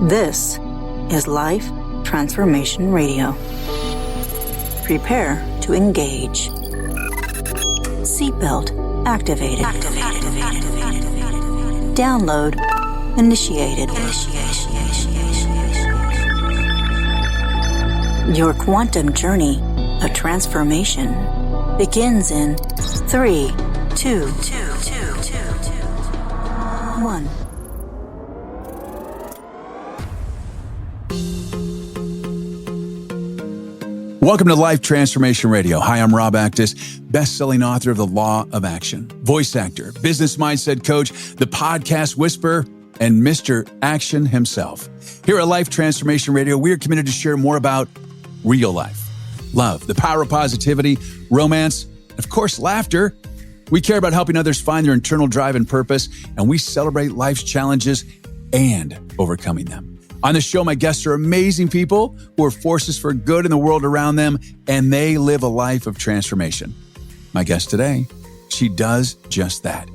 This is Life Transformation Radio. Prepare to engage. Seatbelt activated. Download initiated. Your quantum journey of transformation begins in 3, 2, 1. Welcome to Life Transformation Radio. Hi, I'm Rob Actis, best-selling author of The Law of Action, voice actor, business mindset coach, the podcast whisperer, and Mr. Action himself. Here at Life Transformation Radio, we are committed to share more about real life, love, the power of positivity, romance, and of course, laughter. We care about helping others find their internal drive and purpose, and we celebrate life's challenges and overcoming them. On the show, my guests are amazing people who are forces for good in the world around them, and they live a life of transformation. My guest today, she does just that.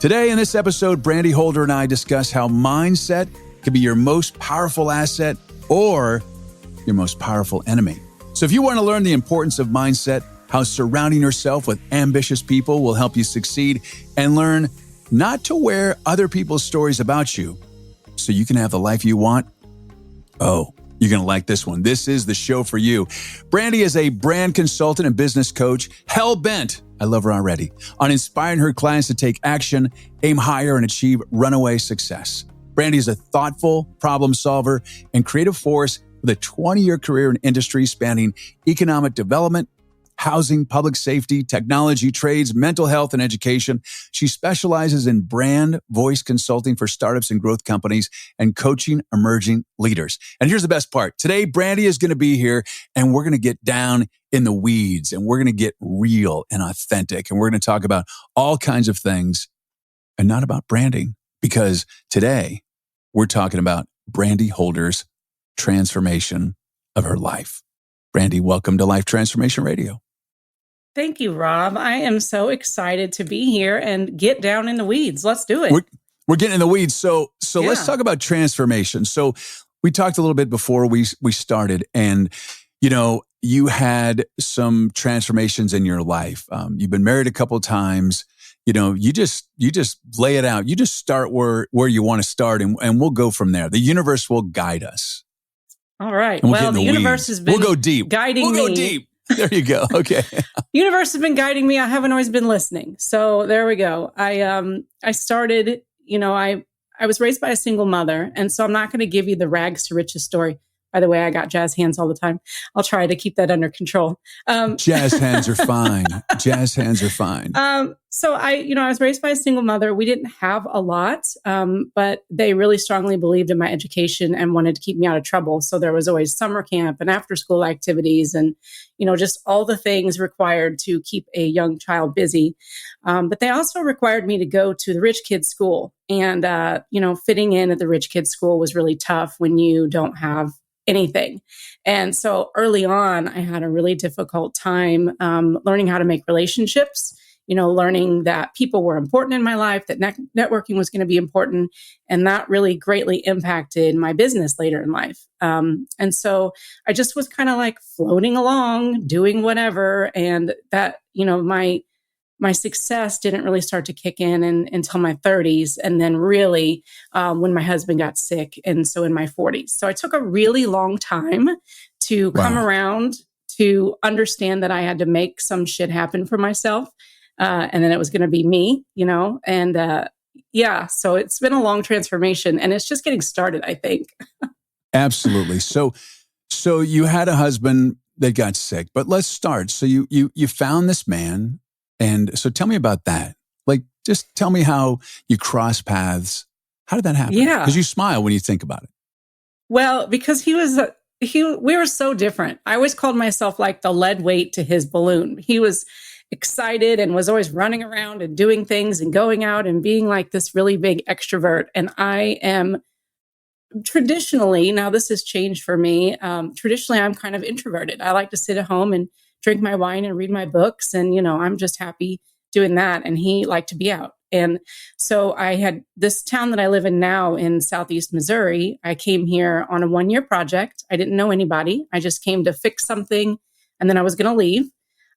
Today in this episode, Brandi Holder and I discuss how mindset can be your most powerful asset or your most powerful enemy. So if you want to learn the importance of mindset, how surrounding yourself with ambitious people will help you succeed, and learn not to wear other people's stories about you so you can have the life you want, oh, you're going to like this one. This is the show for you. Brandi is a brand consultant and business coach, hellbent, I love her already, on inspiring her clients to take action, aim higher, and achieve runaway success. Brandi is a thoughtful problem solver and creative force with a 20-year career in industry spanning economic development, housing, public safety, technology, trades, mental health, and education. She specializes in brand voice consulting for startups and growth companies and coaching emerging leaders. And here's the best part. Today, Brandi is going to be here, and we're going to get down in the weeds, and we're going to get real and authentic, and we're going to talk about all kinds of things and not about branding, because today we're talking about Brandi Holder's transformation of her life. Brandi, welcome to Life Transformation Radio. Thank you, Rob. I am so excited to be here and get down in the weeds. Let's do it. We're getting in the weeds. So Let's talk about transformation. So we talked a little bit before we started, and you had some transformations in your life. You've been married a couple of times. You just lay it out. You just start where you want to start, and we'll go from there. The universe will guide us. All right. Well, the universe has been guiding me. We'll go deep. There you go. Okay. Universe has been guiding me. I haven't always been listening. So there we go. I started, I was raised by a single mother. And so I'm not going to give you the rags to riches story. By the way, I got jazz hands all the time. I'll try to keep that under control. Jazz hands are fine. Jazz hands are fine. So I was raised by a single mother. We didn't have a lot, but they really strongly believed in my education and wanted to keep me out of trouble. So there was always summer camp and after school activities and, just all the things required to keep a young child busy. But they also required me to go to the rich kids' school. And, fitting in at the rich kids' school was really tough when you don't have anything. And so early on, I had a really difficult time learning how to make relationships, learning that people were important in my life, that networking was going to be important. And that really greatly impacted my business later in life. And so I just was kind of like floating along, doing whatever. And that, my success didn't really start to kick in until my 30s. And then really when my husband got sick. And so in my 40s. So I took a really long time to come around to understand that I had to make some shit happen for myself. And then it was going to be me, and so it's been a long transformation and it's just getting started, I think. Absolutely. So you had a husband that got sick, but let's start. So you found this man. And so tell me about that. Like, just tell me how you cross paths. How did that happen? Yeah. Because you smile when you think about it. Well, because we were so different. I always called myself like the lead weight to his balloon. He was excited and was always running around and doing things and going out and being like this really big extrovert. And I am traditionally, now this has changed for me. Traditionally, I'm kind of introverted. I like to sit at home and drink my wine and read my books. And, I'm just happy doing that. And he liked to be out. And so I had this town that I live in now in Southeast Missouri. I came here on a 1-year project. I didn't know anybody. I just came to fix something and then I was going to leave.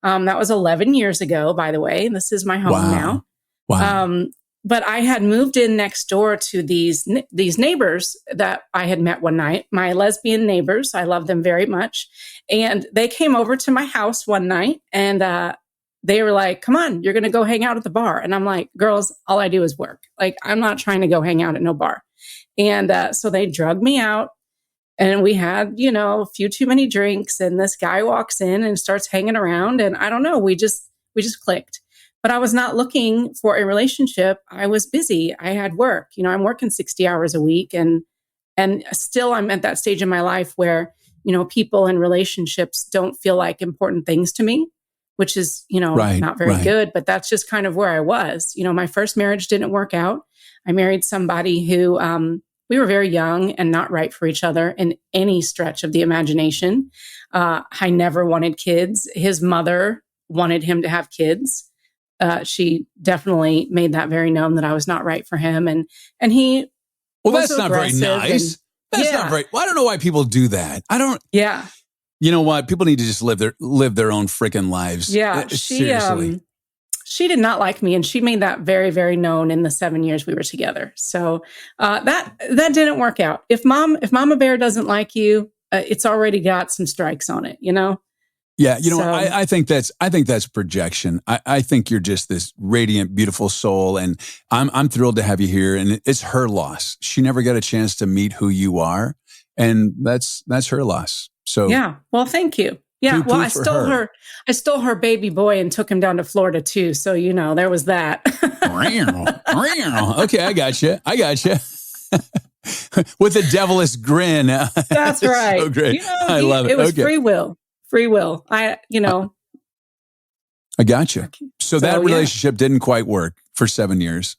That was 11 years ago, by the way. This is my home now. Wow. But I had moved in next door to these neighbors that I had met one night, my lesbian neighbors. I love them very much. And they came over to my house one night and they were like, come on, you're going to go hang out at the bar. And I'm like, girls, all I do is work. Like, I'm not trying to go hang out at no bar. And so they drugged me out and we had, a few too many drinks. And this guy walks in and starts hanging around. And I don't know, we just clicked. But I was not looking for a relationship. I was busy. I had work. I'm working 60 hours a week. And still I'm at that stage in my life where, people and relationships don't feel like important things to me, which is, not very good. But that's just kind of where I was. My first marriage didn't work out. I married somebody who we were very young and not right for each other in any stretch of the imagination. I never wanted kids. His mother wanted him to have kids. She definitely made that very known that I was not right for him. And he, that's not very nice. That's not very, I don't know why people do that. Yeah. You know what? People need to just live their own freaking lives. Yeah. Seriously. She did not like me. And she made that very, very known in the 7 years we were together. So, that didn't work out. If Mama Bear doesn't like you, it's already got some strikes on it, Yeah, I think that's projection. I think you're just this radiant, beautiful soul, and I'm thrilled to have you here. And it's her loss. She never got a chance to meet who you are, and that's her loss. So yeah, well, thank you. Yeah, well, I stole her baby boy and took him down to Florida too. So there was that. Okay, I got you. With a devilish grin. That's right. So great. I love it. It was free will. I got you. So that relationship didn't quite work for 7 years.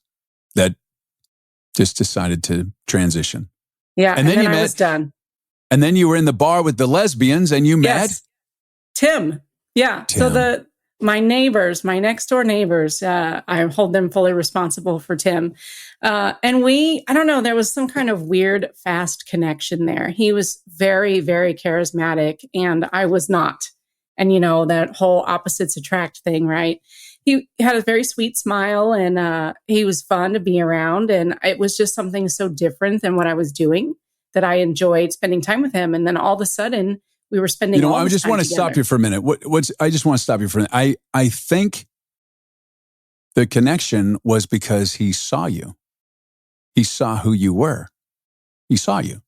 That just decided to transition. Yeah. And then I was done. And then you were in the bar with the lesbians and you met Tim. Yeah. Tim. So my neighbors, my next door neighbors, I hold them fully responsible for Tim. And I don't know, there was some kind of weird, fast connection there. He was very, very charismatic and I was not. And, that whole opposites attract thing, right? He had a very sweet smile and he was fun to be around. And it was just something so different than what I was doing that I enjoyed spending time with him. And then all of a sudden, we were spending. I just want to stop you for a minute. I just want to stop you for a minute. I think the connection was because he saw you. He saw who you were. He saw you.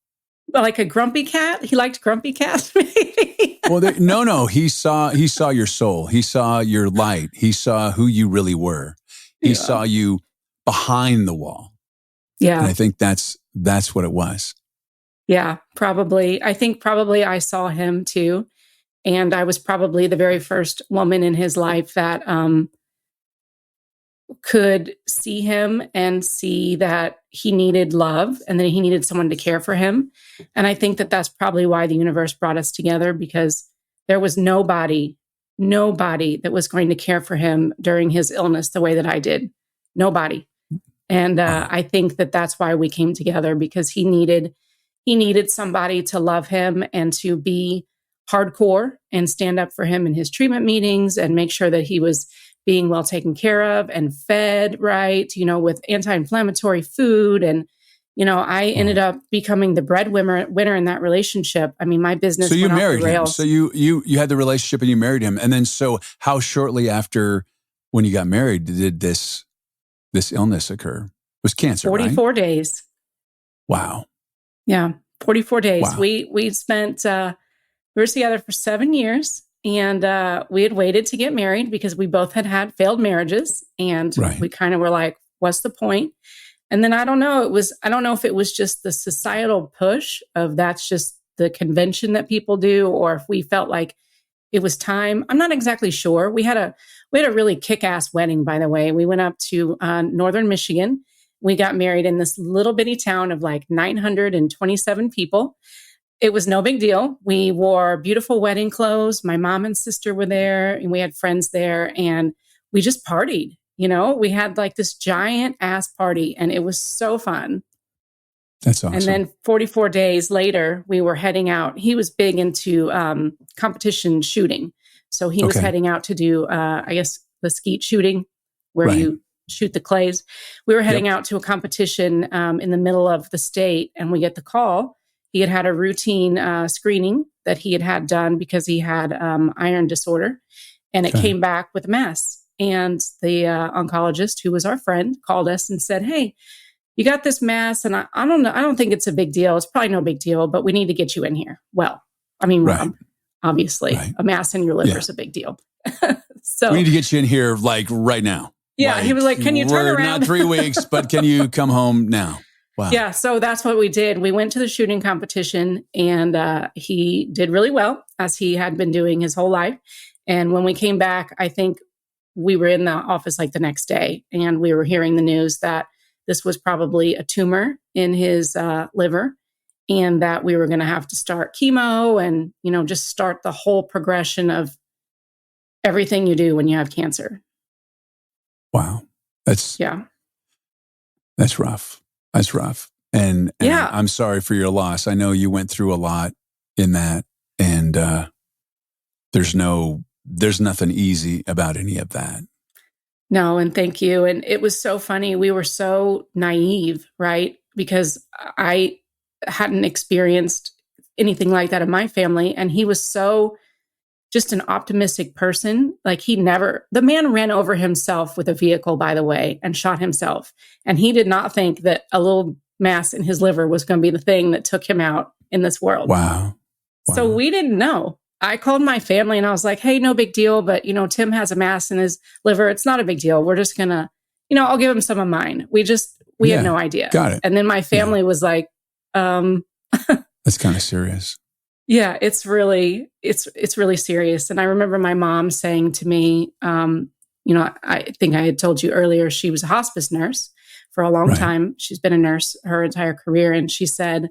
Like a grumpy cat. He liked grumpy cats. Maybe. Well, no. He saw your soul. He saw your light. He saw who you really were. He saw you behind the wall. Yeah, and I think that's what it was. Yeah, probably. I think probably I saw him too. And I was probably the very first woman in his life that could see him and see that he needed love and that he needed someone to care for him. And I think that that's probably why the universe brought us together, because there was nobody that was going to care for him during his illness the way that I did. Nobody. And I think that that's why we came together, because he needed somebody to love him and to be hardcore and stand up for him in his treatment meetings and make sure that he was being well taken care of and fed right, with anti-inflammatory food. And, I ended up becoming the breadwinner in that relationship. I mean, my business went off the rails. So you had the relationship and you married him. And then, so how shortly after when you got married did this illness occur? It was cancer, 44 days. Wow. Yeah, 44 days. Wow. We spent, we were together for 7 years, and we had waited to get married because we both had failed marriages, and we kind of were like, what's the point? And then I don't know if it was just the societal push of that's just the convention that people do, or if we felt like it was time. I'm not exactly sure. We had a really kick-ass wedding, by the way. We went up to northern Michigan. We got married in this little bitty town of like 927 people. It was no big deal. We wore beautiful wedding clothes. My mom and sister were there, and we had friends there, and we just partied. We had like this giant ass party and it was so fun. That's awesome. And then 44 days later, we were heading out. He was big into competition shooting. So he was heading out to do, I guess, the skeet shooting where you shoot the clays. We were heading out to a competition in the middle of the state, and we get the call. He had a routine screening that he had done because he had iron disorder, and it came back with a mass. And the oncologist, who was our friend, called us and said, "Hey, you got this mass, and I don't know. I don't think it's a big deal. It's probably no big deal, but we need to get you in here." Well, I mean, Rob, obviously, a mass in your liver is a big deal. So we need to get you in here like right now. Yeah, he was like, "Can you turn around?" Not 3 weeks, but can you come home now? Wow. Yeah, so that's what we did. We went to the shooting competition, and he did really well, as he had been doing his whole life. And when we came back, I think we were in the office like the next day, and we were hearing the news that this was probably a tumor in his liver, and that we were going to have to start chemo and, just start the whole progression of everything you do when you have cancer. Wow. That's rough. That's rough. And I'm sorry for your loss. I know you went through a lot in that, and there's nothing easy about any of that. No, and thank you. And it was so funny. We were so naive, right? Because I hadn't experienced anything like that in my family. And he was so just an optimistic person. Like the man ran over himself with a vehicle, by the way, and shot himself. And he did not think that a little mass in his liver was going to be the thing that took him out in this world. Wow. So we didn't know. I called my family and I was like, "Hey, no big deal, but Tim has a mass in his liver. It's not a big deal. We're just gonna, I'll give him some of mine." We had no idea. Got it. And then my family was like, "That's kind of serious." Yeah, it's really serious. And I remember my mom saying to me, I think I had told you earlier, she was a hospice nurse for a long time. She's been a nurse her entire career. And she said,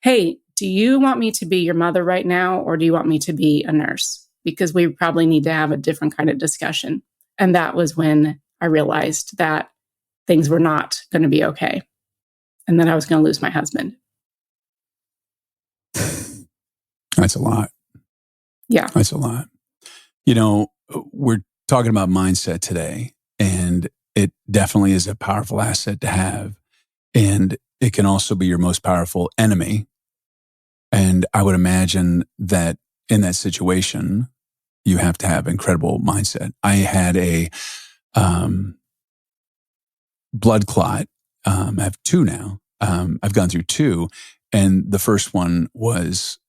"Hey, do you want me to be your mother right now, or do you want me to be a nurse? Because we probably need to have a different kind of discussion." And that was when I realized that things were not going to be okay, and that I was going to lose my husband. That's a lot. Yeah. That's a lot. We're talking about mindset today, and it definitely is a powerful asset to have. And it can also be your most powerful enemy. And I would imagine that in that situation, you have to have incredible mindset. I had a blood clot. I have 2 now. I've gone through 2. And the first one was,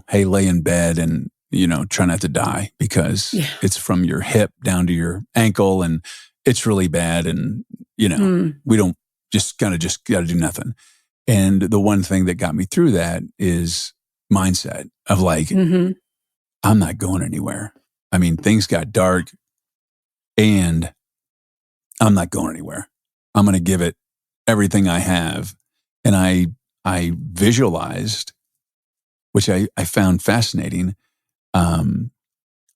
hey, lay in bed and, try not to die, because it's from your hip down to your ankle and it's really bad. And, we don't just got to do nothing. And the one thing that got me through that is mindset of like, I'm not going anywhere. I mean, things got dark and I'm not going anywhere. I'm going to give it everything I have. And I visualized, which I found fascinating.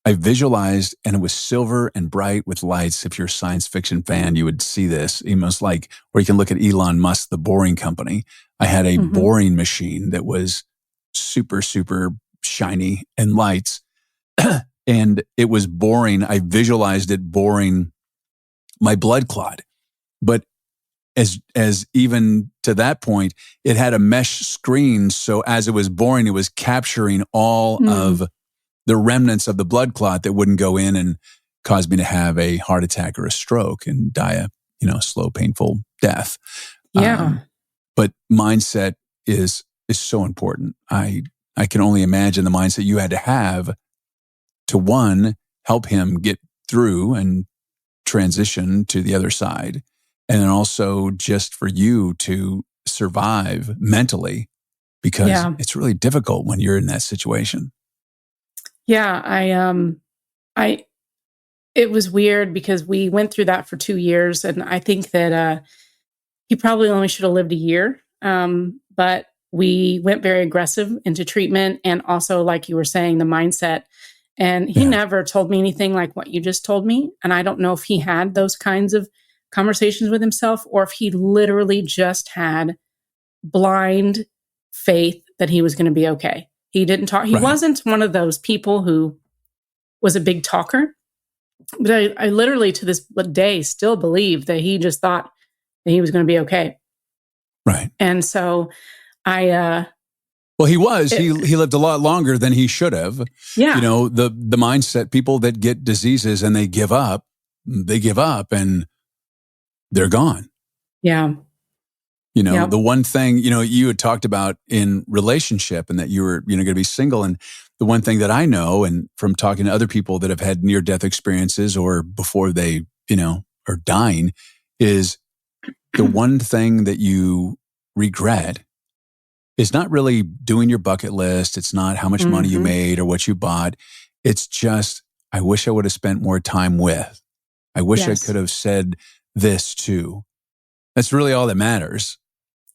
I visualized, and it was silver and bright with lights. If you're a science fiction fan, you would see this. Almost like where you can look at Elon Musk, the boring company. I had a boring machine that was super, super shiny and lights. And it was boring. I visualized it boring my blood clot. But as even to that point, it had a mesh screen. So as it was boring, it was capturing all of the remnants of the blood clot that wouldn't go in and cause me to have a heart attack or a stroke and die a slow, painful death. Yeah. But mindset is so important. I can only imagine the mindset you had to have to, one, help him get through and transition to the other side. And then also just for you to survive mentally, because it's really difficult when you're in that situation. Yeah, it was weird because we went through that for 2 years, and I think that he probably only should have lived a year. But we went very aggressive into treatment, and also, like you were saying, the mindset. And he never told me anything like what you just told me. And I don't know if he had those kinds of conversations with himself or if he literally just had blind faith that he was going to be okay. He didn't talk. He wasn't one of those people who was a big talker. But I literally to this day still believe that he just thought that he was going to be okay. Right. And so well, he lived a lot longer than he should have. Yeah. The mindset, people that get diseases and they give up and they're gone. Yeah. The one thing, you had talked about in relationship and that you were, going to be single. And the one thing that I know, and from talking to other people that have had near-death experiences or before they, are dying, is the one thing that you regret is not really doing your bucket list. It's not how much money you made or what you bought. It's just, I wish I would have spent more time with. I wish I could have said this too. That's really all that matters.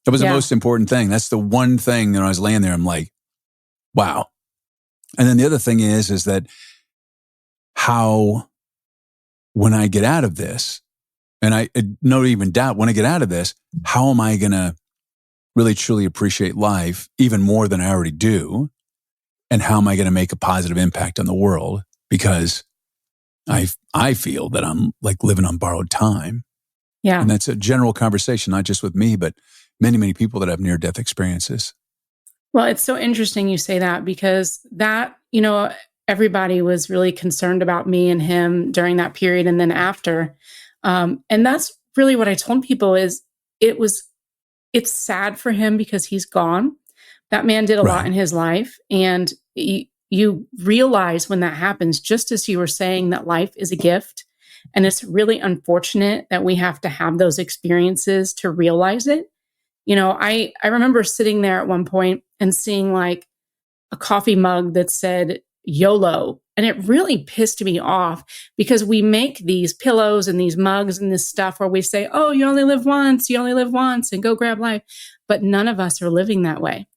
That was the most important thing. That's the one thing that I was laying there, I'm like, wow. And then the other thing is that how, when I get out of this, and I no even doubt when I get out of this, how am I going to really truly appreciate life even more than I already do? And how am I going to make a positive impact on the world? Because I feel that I'm like living on borrowed time. Yeah. And that's a general conversation, not just with me, but many, many people that have near-death experiences. Well, it's so interesting you say that because that, everybody was really concerned about me and him during that period and then after. And that's really what I told people is it's sad for him because he's gone. That man did a lot in his life. And you realize when that happens, just as you were saying, that life is a gift. And it's really unfortunate that we have to have those experiences to realize it. I remember sitting there at one point and seeing like a coffee mug that said YOLO. And it really pissed me off because we make these pillows and these mugs and this stuff where we say, oh, you only live once and go grab life. But none of us are living that way.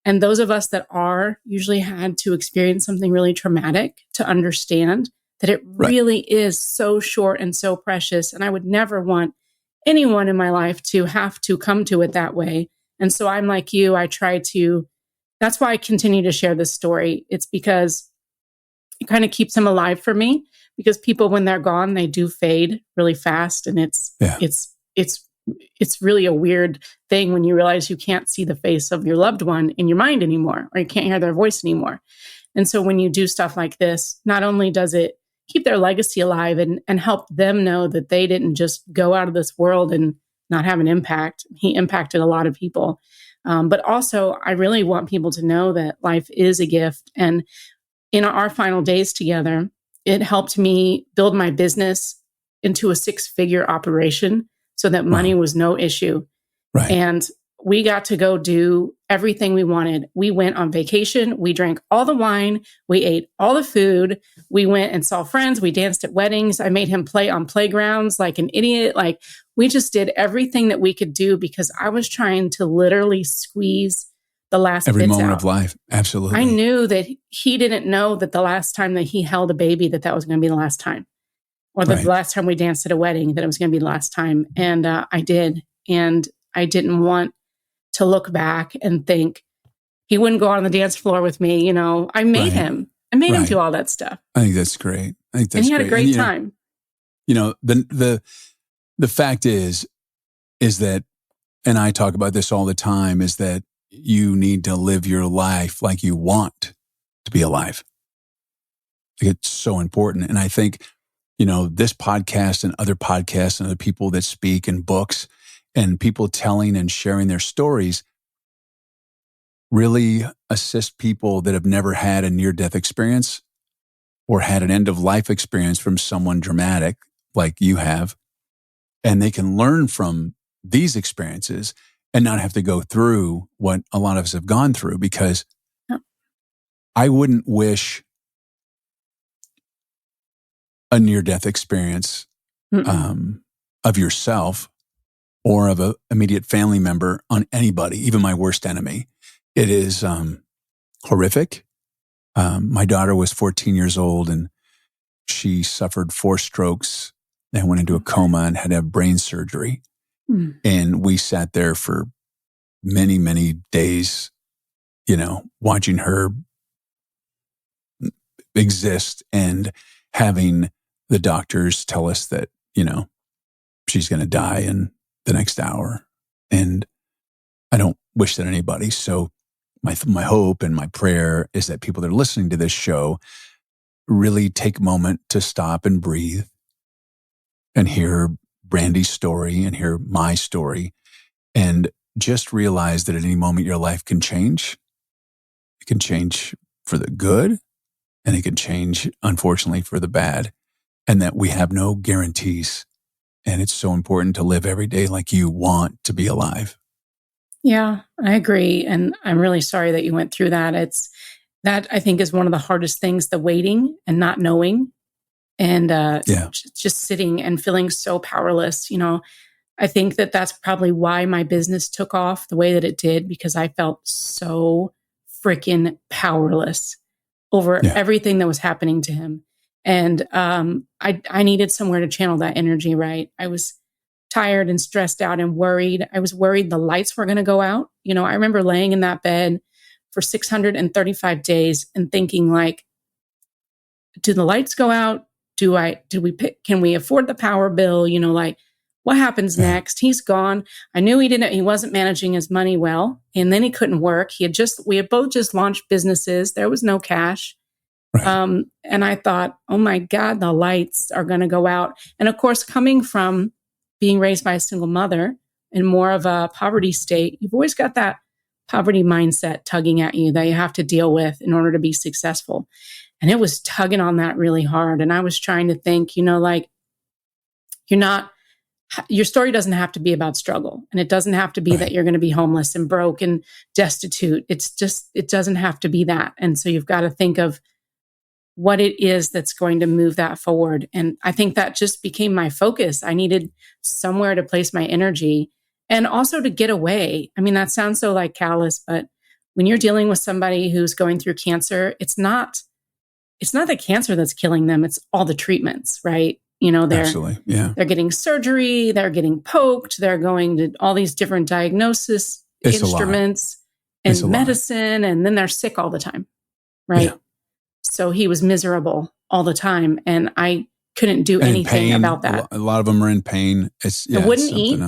And those of us that are usually had to experience something really traumatic to understand that it really is so short and so precious. And I would never want anyone in my life to have to come to it that way. And so I'm like you, that's why I continue to share this story. It's because it kind of keeps them alive for me because people, when they're gone, they do fade really fast. And it's really a weird thing when you realize you can't see the face of your loved one in your mind anymore, or you can't hear their voice anymore. And so when you do stuff like this, not only does it keep their legacy alive and help them know that they didn't just go out of this world and not have an impact. He impacted a lot of people. But also, I really want people to know that life is a gift. And in our final days together, it helped me build my business into a 6-figure operation so that money was no issue. Right. And we got to go do everything we wanted. We went on vacation. We drank all the wine. We ate all the food. We went and saw friends. We danced at weddings. I made him play on playgrounds like an idiot. Like we just did everything that we could do because I was trying to literally squeeze the last every bits moment out of life. Absolutely. I knew that he didn't know that the last time that he held a baby, that was going to be the last time. Or the last time we danced at a wedding, that it was going to be the last time. And I did. And I didn't want to look back and think he wouldn't go on the dance floor with me. I made him. I made him do all that stuff. I think that's great. And he had a great time. The fact is that, and I talk about this all the time, is that you need to live your life like you want to be alive. It's so important. And I think, this podcast and other podcasts and other people that speak and books and people telling and sharing their stories really assist people that have never had a near-death experience or had an end-of-life experience from someone dramatic like you have. And they can learn from these experiences and not have to go through what a lot of us have gone through, because I wouldn't wish a near-death experience of yourself or of an immediate family member on anybody, even my worst enemy. It is horrific. My daughter was 14 years old and she suffered 4 strokes and went into a coma and had to have brain surgery. And we sat there for many, many days, watching her exist and having the doctors tell us that, she's going to die in the next hour. And I don't wish that anybody. So my hope and my prayer is that people that are listening to this show really take a moment to stop and breathe and hear Brandi's story and hear my story and just realize that at any moment your life can change. It can change for the good and it can change, unfortunately, for the bad, and that we have no guarantees. And it's so important to live every day like you want to be alive. Yeah, I agree. And I'm really sorry that you went through that. That I think is one of the hardest things, the waiting and not knowing and just sitting and feeling so powerless. I think that that's probably why my business took off the way that it did, because I felt so freaking powerless over everything that was happening to him. And I needed somewhere to channel that energy, right? I was tired and stressed out and worried. I was worried the lights were going to go out. I remember laying in that bed for 635 days and thinking like, do the lights go out? Can we afford the power bill? What happens next? He's gone. I knew he wasn't managing his money well, and then he couldn't work. We had both just launched businesses. There was no cash. Right. And I thought, oh my God, the lights are going to go out. And of course, coming from being raised by a single mother in more of a poverty state, you've always got that poverty mindset tugging at you that you have to deal with in order to be successful. And it was tugging on that really hard. And I was trying to think, your story doesn't have to be about struggle. And it doesn't have to be that you're going to be homeless and broke and destitute. It doesn't have to be that. And so you've got to think of what it is that's going to move that forward. And I think that just became my focus. I needed somewhere to place my energy and also to get away. I mean, that sounds so like callous, but when you're dealing with somebody who's going through cancer, it's not the cancer that's killing them. It's all the treatments, right? They're getting surgery, they're getting poked, they're going to all these different diagnosis instruments and medicine, and then they're sick all the time, right? Yeah. So he was miserable all the time, and I couldn't do anything about that. A lot of them are in pain. I wouldn't eat.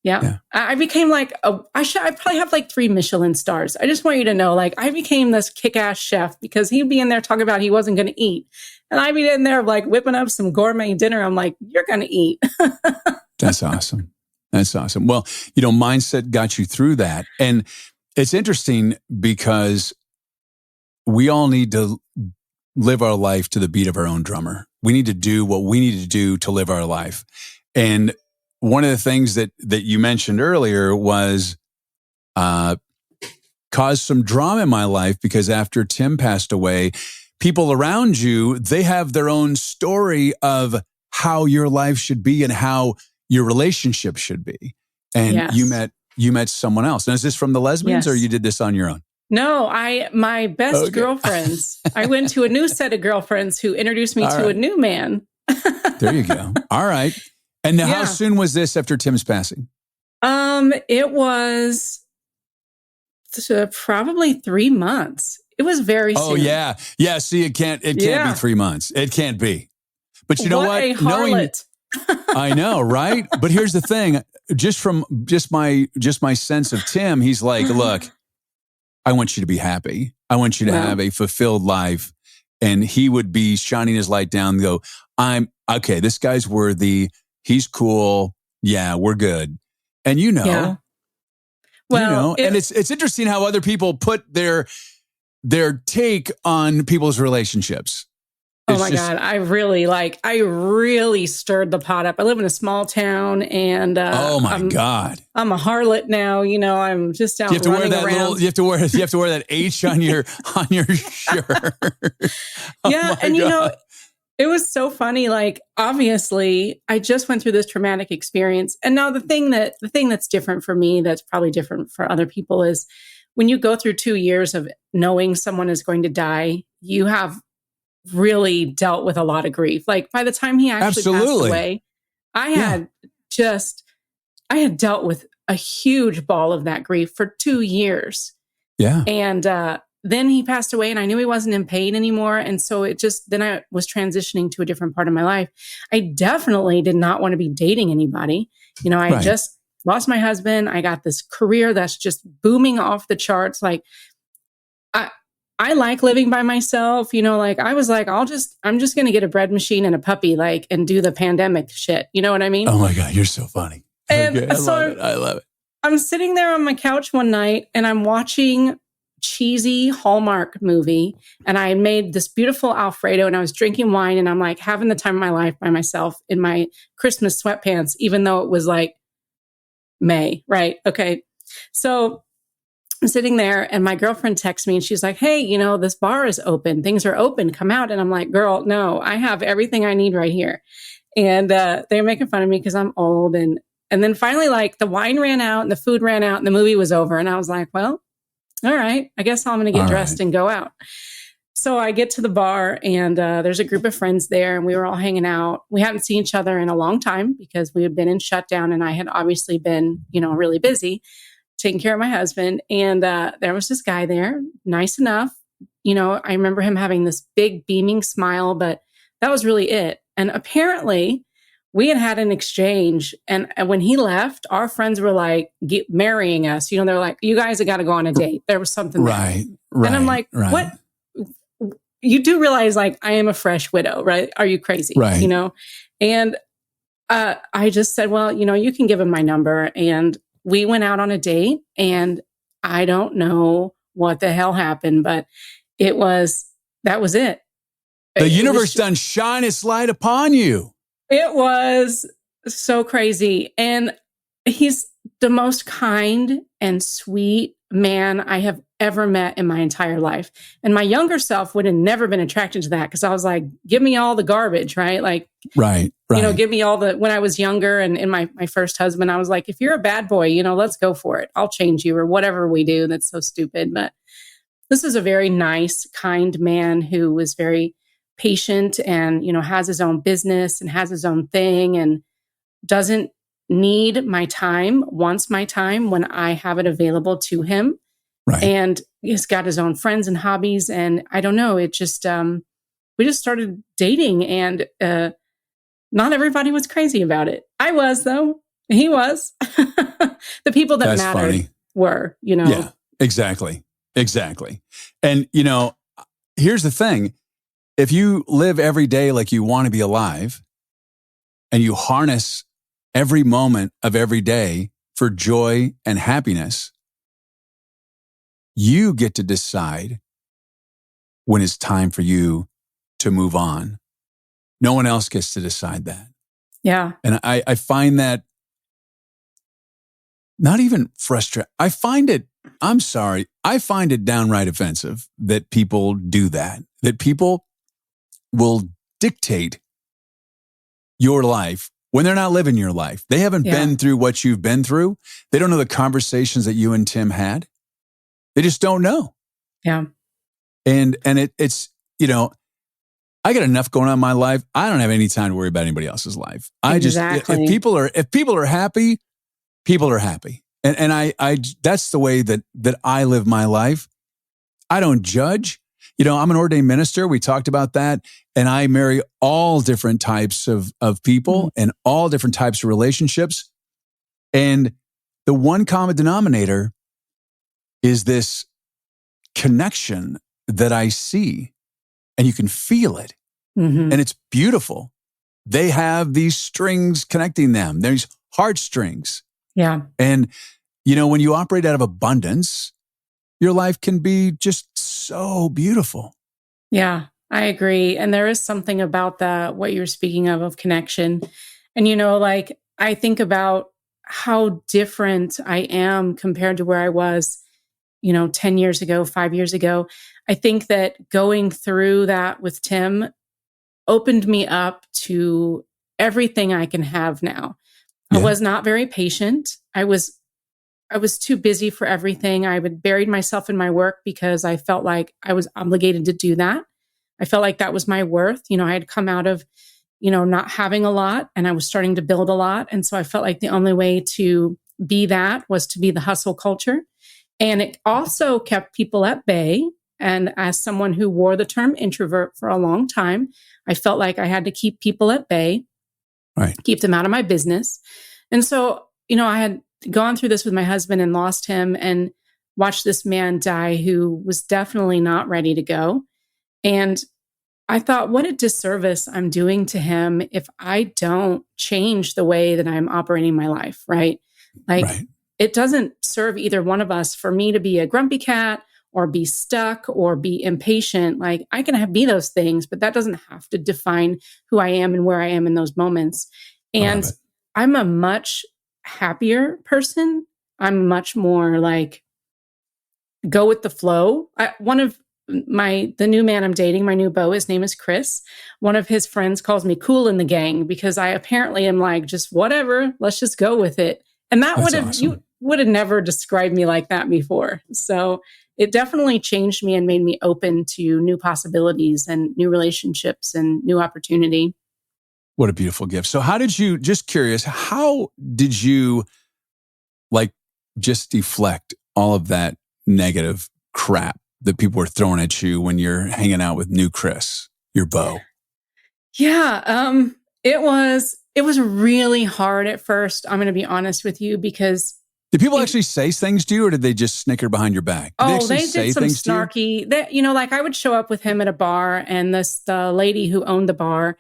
Yeah. I became like, I probably have like 3 Michelin stars. I just want you to know, like, I became this kick-ass chef because he'd be in there talking about he wasn't going to eat. And I'd be in there like whipping up some gourmet dinner. I'm like, you're going to eat. That's awesome. That's awesome. Well, mindset got you through that. And it's interesting because we all need to live our life to the beat of our own drummer. We need to do what we need to do to live our life. And one of the things that you mentioned earlier was caused some drama in my life because after Tim passed away, people around you, they have their own story of how your life should be and how your relationship should be. And you met someone else. And is this from the lesbians or you did this on your own? No, my best girlfriends. I went to a new set of girlfriends who introduced me to a new man. There you go. All right. And now, how soon was this after Tim's passing? It was probably 3 months. It was very soon. Oh, yeah. Yeah, see, it can't be 3 months. It can't be. But you know what? A harlot. I know, right? But here's the thing. Just my sense of Tim, he's like, look, I want you to be happy. I want you to have a fulfilled life. And he would be shining his light down and go, okay, this guy's worthy. He's cool. Yeah, we're good. And well, and it's interesting how other people put their take on people's relationships. Oh my God. I really stirred the pot up. I live in a small town and oh my God. I'm a harlot now. I'm just out running around. You have to wear that H on your shirt. It was so funny. Like, obviously, I just went through this traumatic experience. And now the thing that's different for me, that's probably different for other people, is when you go through 2 years of knowing someone is going to die, you have really dealt with a lot of grief. Like by the time he actually passed away, I had dealt with a huge ball of that grief for 2 years. Yeah. And then he passed away and I knew he wasn't in pain anymore. And so then I was transitioning to a different part of my life. I definitely did not want to be dating anybody. I just lost my husband. I got this career that's just booming off the charts. Like I like living by myself, like I was like, I'm just going to get a bread machine and a puppy, like, and do the pandemic shit. You know what I mean? Oh my God. You're so funny. And okay, I love it. I'm sitting there on my couch one night and I'm watching cheesy Hallmark movie. And I made this beautiful Alfredo and I was drinking wine and I'm like having the time of my life by myself in my Christmas sweatpants, even though it was like May, right? Okay. So I'm sitting there and my girlfriend texts me and she's like, hey, this bar is open. Things are open. Come out. And I'm like, girl, no, I have everything I need right here. And they're making fun of me because I'm old. And then finally, like the wine ran out and the food ran out and the movie was over. And I was like, well, all right, I guess I'm going to get dressed and go out. So I get to the bar and there's a group of friends there and we were all hanging out. We hadn't seen each other in a long time because we had been in shutdown and I had obviously been, really busy taking care of my husband. And there was this guy there, nice enough. I remember him having this big beaming smile, but that was really it. And apparently we had an exchange. And when he left, our friends were like marrying us. They're like, you guys have got to go on a date. There was something there. And I'm like, what? You do realize like I am a fresh widow, right? Are you crazy? Right. And I just said, well, you can give him my number. And we went out on a date and I don't know what the hell happened, but that was it. The universe done shine its light upon you. It was so crazy. And he's the most kind and sweet man I have ever met in my entire life. And my younger self would have never been attracted to that because I was like, give me all the garbage, right? Like, right. Give me all when I was younger and in my first husband, I was like, if you're a bad boy, let's go for it. I'll change you or whatever we do. That's so stupid. But this is a very nice, kind man who was very patient and, has his own business and has his own thing and doesn't need my time, wants my time when I have it available to him. Right. And he's got his own friends and hobbies. And I don't know, it just, we just started dating and not everybody was crazy about it. I was, though. He was. The people that mattered were, Yeah, exactly. And, here's the thing. If you live every day like you want to be alive and you harness every moment of every day for joy and happiness, you get to decide when it's time for you to move on. No one else gets to decide that. Yeah. And I find that not even frustrating. I find it downright offensive that people do that people will dictate your life when they're not living your life. They haven't been through what you've been through. They don't know the conversations that you and Tim had. They just don't know. Yeah. And it's, I got enough going on in my life. I don't have any time to worry about anybody else's life. If people are happy, people are happy. And I that's the way that I live my life. I don't judge. I'm an ordained minister. We talked about that. And I marry all different types of people and all different types of relationships. And the one common denominator is this connection that I see, and you can feel it. Mm-hmm. And it's beautiful. They have these strings connecting them. There's heartstrings. Yeah. And, when you operate out of abundance, your life can be just so beautiful. Yeah, I agree. And there is something about that, what you're speaking of connection. And, I think about how different I am compared to where I was, 10 years ago, 5 years ago. I think that going through that with Tim opened me up to everything I can have now. Yeah. I was not very patient. I was I was too busy for everything. I would buried myself in my work because I felt like I was obligated to do that. I felt like that was my worth. I had come out of, not having a lot, and I was starting to build a lot. And so I felt like the only way to be that was to be the hustle culture. And it also kept people at bay. And as someone who wore the term introvert for a long time, I felt like I had to keep people at bay, right, keep them out of my business. And so, I had gone through this with my husband and lost him and watched this man die who was definitely not ready to go. And I thought, what a disservice I'm doing to him if I don't change the way that I'm operating my life, right? It doesn't serve either one of us for me to be a grumpy cat or be stuck or be impatient. Like, I can be those things, but that doesn't have to define who I am and where I am in those moments. And I'm a much happier person. I'm much more like go with the flow. The new man I'm dating, my new beau, his name is Chris. One of his friends calls me cool in the gang because I apparently am like, just whatever, let's just go with it. And you would have never described me like that before. So it definitely changed me and made me open to new possibilities and new relationships and new opportunity. What a beautiful gift. So how did you just deflect all of that negative crap that people were throwing at you when you're hanging out with new Chris, your beau? Yeah, it was really hard at first. I'm going to be honest with you, because did people actually say things to you, or did they just snicker behind your back? They did some snarky. Like I would show up with him at a bar, and the lady who owned the bar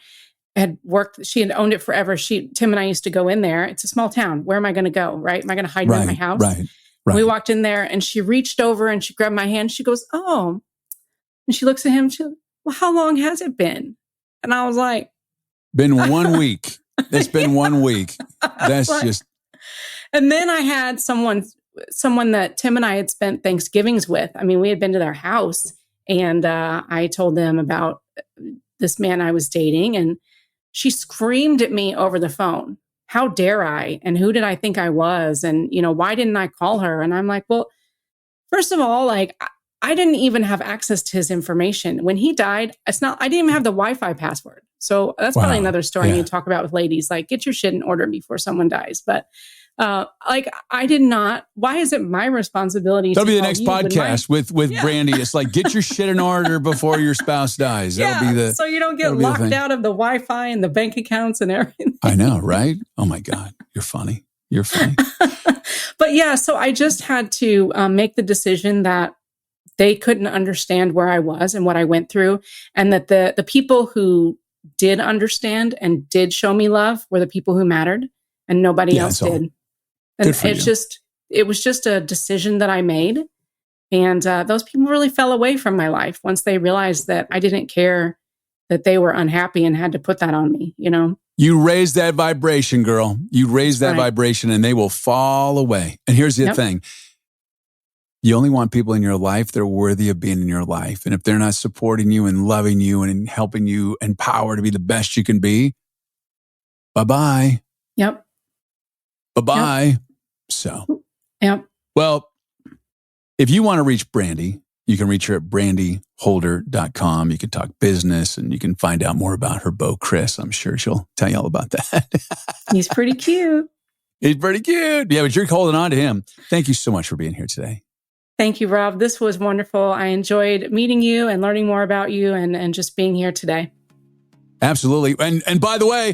had worked. She had owned it forever. Tim and I used to go in there. It's a small town. Where am I going to go? Right? Am I going to hide in my house? Right. We walked in there, and she reached over and she grabbed my hand. She goes, "Oh," and she looks at him. She goes, "Well, how long has it been?" And I was like, "Been 1 week. It's been 1 week." That's just. And then I had someone that Tim and I had spent Thanksgivings with. I mean, we had been to their house, and I told them about this man I was dating, and she screamed at me over the phone. How dare I? And who did I think I was? And, why didn't I call her? And I'm like, well, first of all, like, I didn't even have access to his information. When he died, I didn't even have the Wi-Fi password. So that's probably another story I need to talk about with ladies. Like, get your shit in order before someone dies. But I did not. Why is it my responsibility? That'll be the next podcast with Brandi. It's like, get your shit in order before your spouse dies. That'll be so you don't get locked out of the Wi-Fi and the bank accounts and everything. I know, right? Oh my God, you're funny. You're funny. But yeah, so I just had to make the decision that they couldn't understand where I was and what I went through, and that the people who did understand and did show me love were the people who mattered, and nobody else did. And it was just a decision that I made. And those people really fell away from my life once they realized that I didn't care, that they were unhappy and had to put that on me, You raise that vibration, girl. You raise that vibration and they will fall away. And here's the thing. You only want people in your life that are worthy of being in your life. And if they're not supporting you and loving you and helping you empower to be the best you can be, bye-bye. Yep. Bye-bye. Yep. So, well, if you want to reach Brandi, you can reach her at brandiholder.com. You can talk business and you can find out more about her beau, Chris. I'm sure she'll tell you all about that. He's pretty cute. He's pretty cute. Yeah, but you're holding on to him. Thank you so much for being here today. Thank you, Rob. This was wonderful. I enjoyed meeting you and learning more about you and just being here today. Absolutely. And by the way,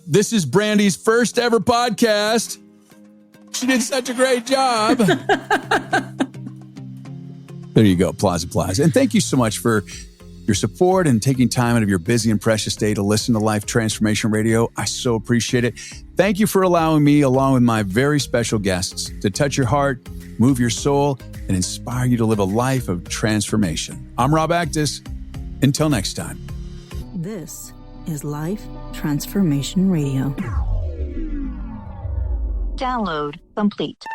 this is Brandi's first ever podcast. She did such a great job. There you go. Applause. And thank you so much for your support and taking time out of your busy and precious day to listen to Life Transformation Radio. I so appreciate it. Thank you for allowing me, along with my very special guests, to touch your heart, move your soul, and inspire you to live a life of transformation. I'm Rob Actis. Until next time. This is Life Transformation Radio. Download complete.